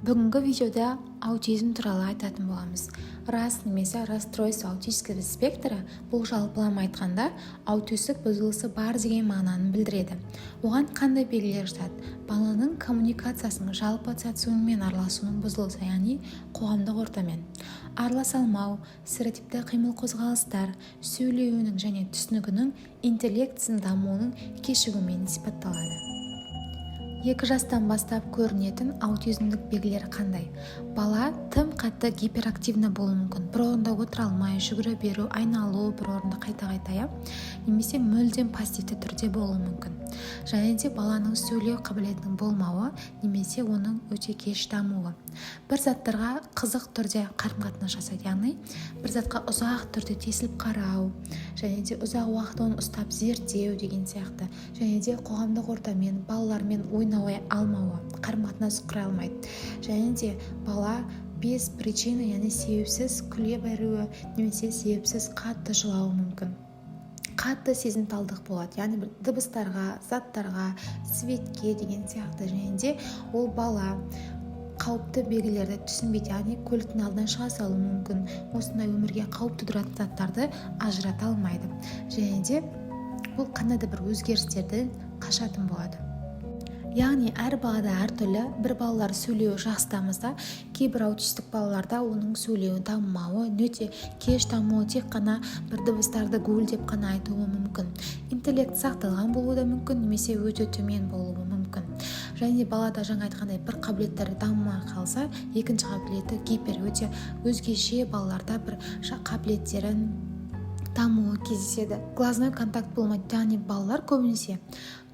Бүгінгі видеода аутизм туралы айтатын боламыз. Рас немесе расстройство аутического спектра бұл жалпылама айтқанда аутистік бұзылысы бар деген мағынаны білдіреді. Оған қандай белгілер жатады? Баланың коммуникациясының жалпы социуммен араласуының бұзылысы, яғни қоғамдық ортамен. Араласа алмау, стереотипті қимыл қозғалыстар, сөйлеуінің және түсінігінің интеллектісінің дамуының кешігуімен сипатталады. 2 жастан бастап көрінетін аутизмдік белгілері қандай? Бала тым қатты гиперактивны болуы мүмкін. Бір орында отыра алмай, жүгіре беру, айналу, бір орында қайта-қайта, немесе мүлдем пассивті түрде болуы мүмкін. Және де баланың сөйлеу қабілетінің болмауы, немесе оның өте кеш дамуы. Бір заттарға қызық түрде қарым-қатынас жасайды, яғни бір затқа ұзақ түрде тесіліп қарау, және де ұзақ уақыт оны ұстап зерттеу деген сияқты. Және де қоғамдық ортамен, балалармен ойнауы алмауы, қарым-қатынас құра алмайды. Және де бала без причины, яғни себепсіз күле беруі, немесе себепсіз қатты жылауы мүмкін. Қатты сезімталдық болады, яғни дыбыстарға, заттарға, светке деген сияқты. Және де ол бала қауіпті белгілерді түсінбейді, яғни көліктің алдынан шыға салуы мүмкін. Осындай өмірге қауіп тудыратын заттарды ажырата алмайды. Және де бұл қандай да бір өзгерістерден қашатын болады. Яғни әр балада әртүрлі. Бір балалар сөйлеуі жақсы дамыса, кейбір аутистік балаларда оның сөйлеуі дамымауы, өте кеш дамуы, тек қана бір дыбыстарды гуілдеп қана айтуы мүмкін. Интеллект сақталған болуы да мүмкін, немесе өте төмен болуы мүмкін. Және балада жаңа айтқандай бір қабілеттері дамымай қалса, екінші қабілеті гипер, өте өзгеше балаларда бір қабілеттерін дамуы кездеседі. Глазной контакт болмайды, яғни балалар көбінесе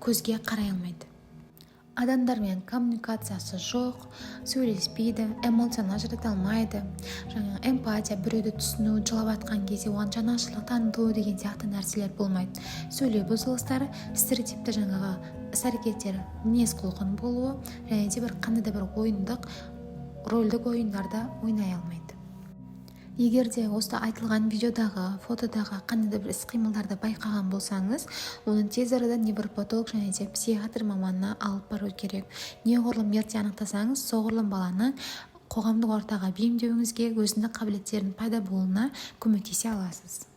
көзге қарай алмайды. Адамдармен коммуникациясы жоқ, сөйлеспейді, эмоцияны ажырата алмайды. Жаңа эмпатия, біреуді түсіну, жылап атқан кезде оған жанашырлық таныту деген сияқты нәрселер болмайды. Сөйлеу бұзылыстары, стереотипті жаңағы іс-әрекеттері, мінез-құлқын болуы, және де бір қандай да бір рөлдік ойындарда ойнай алмайды. Егер де осы айтылған видеодағы, фотодағы қандай да бір іс-қимылдарды байқаған болсаңыз, оны тез арада невропатолог және де психиатр маманына алып бару керек. Неғұрлым ерте анықтасаңыз, соғұрлым баланы қоғамдық ортаға бейімдеуіңізге, өзіндік қабілеттердің пайда болуына көмектесе аласыз.